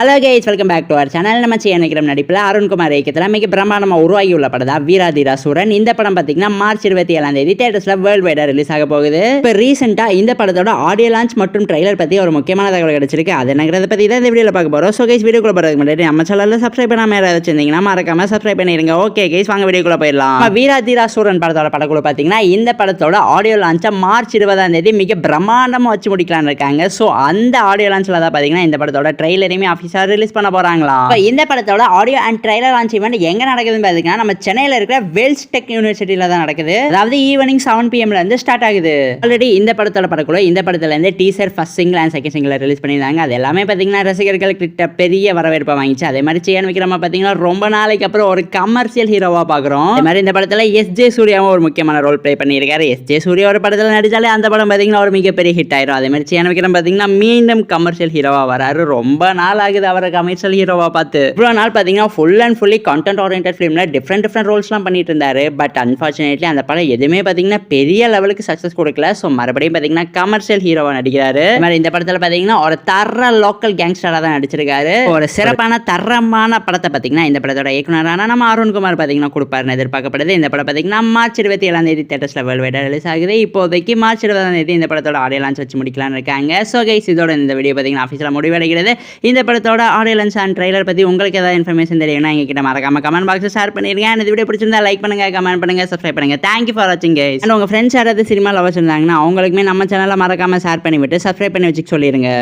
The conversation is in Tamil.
Hello guys, welcome back to our channel. நம்ம சேனல் நடிப்பில் அருண்குமார் இயக்கத்தில் மிக பிரம்மாண்டமாக உருவாகி உள்ள படம் தான் வீராதிராசூரன். இந்த படம் பார்த்தீங்கன்னா மார்ச் 27 தியேட்டர்ஸ்ல வேர்ல்டு வைடா ரிலீஸ் ஆக போகுது. இப்போ ரீசெண்டாக இந்த படத்தோட ஆடியோ லான்ச் மற்றும் ட்ரைலர் பற்றி ஒரு முக்கியமான தகவல் கிடைச்சிருக்கு. அது என்னங்கிறத பற்றி தான் இந்த வீடியோவில் பார்க்க போகிறோம். ஸோ கைஸ், வீடியோக்குள்ள போகிறதுக்கு முன்னாடி நம்ம சேனலில் சப்ஸ்கிரைப் பண்ணாமல் யாராவது வச்சிருந்தீங்கன்னா மறக்காம சப்ஸ்கிரைப் பண்ணிருங்க. ஓகே கைஸ், வாங்க வீடியோக்குள்ள போயிடலாம். வீராதிராசூரன் படத்தோட படக்குழு பார்த்தீங்கன்னா இந்த படத்தோட ஆடியோ லான்ச்சை மார்ச் 20 மிக பிரம்மாண்டமாக வச்சு முடிக்கலான்னு இருக்காங்க. ஸோ அந்த ஆடியோ லான்ச்சில் தான் பார்த்தீங்கன்னா இந்த படத்தோட ட்ரைலரையுமே ரிலீஸ் பண்ண போறாங்களா. இந்த படத்தோட audio and trailer launch event எங்க நடக்குதுன்னு பாத்தீங்கன்னா நம்ம சென்னையில இருக்கிற வேல்ஸ் டெக் யூனிவர்சிட்டியில தான் நடக்குது. அதாவது ஈவினிங் 7 PM இருந்து ஸ்டார்ட் ஆகுது. ஆல்ரெடி இந்த படத்தோட படக்குழு இந்த படத்துல இருந்து teaser first single and second single release பண்ணிருந்தாங்க. அது எல்லாமே பாத்தீங்கன்னா ரசிகர்கள் கிட்ட பெரிய வரவேற்பை வாங்கிச்சு. அதே மாதிரி சியான் விக்ரமா பாத்தீங்கன்னா ரொம்ப நாளைக்கு அப்புறம் ஒரு கமர்ஷியல் ஹீரோவா பாக்குறோம். அதே மாதிரி இந்த படத்துல எஸ்.ஜே. சூர்யாவும் ஒரு முக்கியமான ரோல் பிளே பண்ணியிருக்காரு. எஸ்.ஜே. சூர்யா ஒரு படத்துல நடிச்சாலே அந்த படம் பாத்தீங்கன்னா ஒரு மிகப்பெரிய ஹிட் ஆயிரும். அதே மாதிரி சியான் விக்ரம் பாத்தீங்கன்னா மீண்டும் கமர்ஷியல் ஹீரோவா வராரு. ரொம்ப நாள் ஆகுது அவரை கமர்ஷியல் ஹீரோவா பார்த்து. இவ்வளவு நாள் பாத்தீங்கன்னா full and fully content oriented ஃபிலிம்ல டிஃப்ரெண்ட் ரோல்ஸ்லாம் பண்ணிட்டு இருந்தாரு. பட் அன்பார்ச்சுனேட்லி அந்த படம் எதுவுமே பாத்தீங்கன்னா பெரிய லெவலுக்கு சக்சஸ் கொடுக்கல. ஸோ மறுபடியும் பாத்தீங்கன்னா கமர்ஷியல் ஹீரோவா நடிக்கிறாரு. இந்த படத்துல பாத்தீங்கன்னா ஒரு தர லோக்கல் கேங்ஸ்டரா தான் நடிச்சிருக்காரு. ஒரு சிறப்பான தரமான படத்தை பாத்தீங்கன்னா இந்த படத்தோட இயக்குனரான நம்ம அருண்குமார் பாத்தீங்கன்னா கொடுப்பாருன்னு எதிர்பார்க்கப்படுது. இந்த படம் பாத்தீங்கன்னா மார்ச் 27 தியேட்டர்ஸ்ல வேர்ல்டு வைடா ரிலீஸ் ஆகுது. இப்போதைக்கு மார்ச் 20 இந்த படத்தோட ஆடியோ லான்ச் வச்சு முடிக்கலாம்னு இருக்காங்க. ஸோ கைஸ், இதோட இந்த வீடியோ பாத்தீங்கன்னா ஆஃபீஸில் முடிவடைகிறது. இந்த படத்தோட ஆடியோ லான்ச் அண்ட் ட்ரைலர் பத்தி உங்களுக்கு ஏதாவது இன்ஃபர்மேஷன் தெரியும்னா எங்ககிட்ட மறக்காம கமெண்ட் பாக்ஸில் ஷேர் பண்ணிருங்க. இந்த வீடியோ பிடிச்சிருந்தா லைக் பண்ணுங்க, கமெண்ட் பண்ணுங்க, சப்ஸ்கிரைப் பண்ணுங்க. தேங்க்யூ ஃபார் வாட்சிங் கைஸ். அண்ட் உங்க ஃப்ரெண்ட்ஸ் யாராவது சினிமா லவர்ஸ் இருந்தாங்கன்னா அவங்களுக்குமே நம்ம சேனலை மறக்காம ஷேர் பண்ணிவிட்டு சப்ஸ்கிரைப் பண்ணி வச்சுக்க சொல்லிருங்க.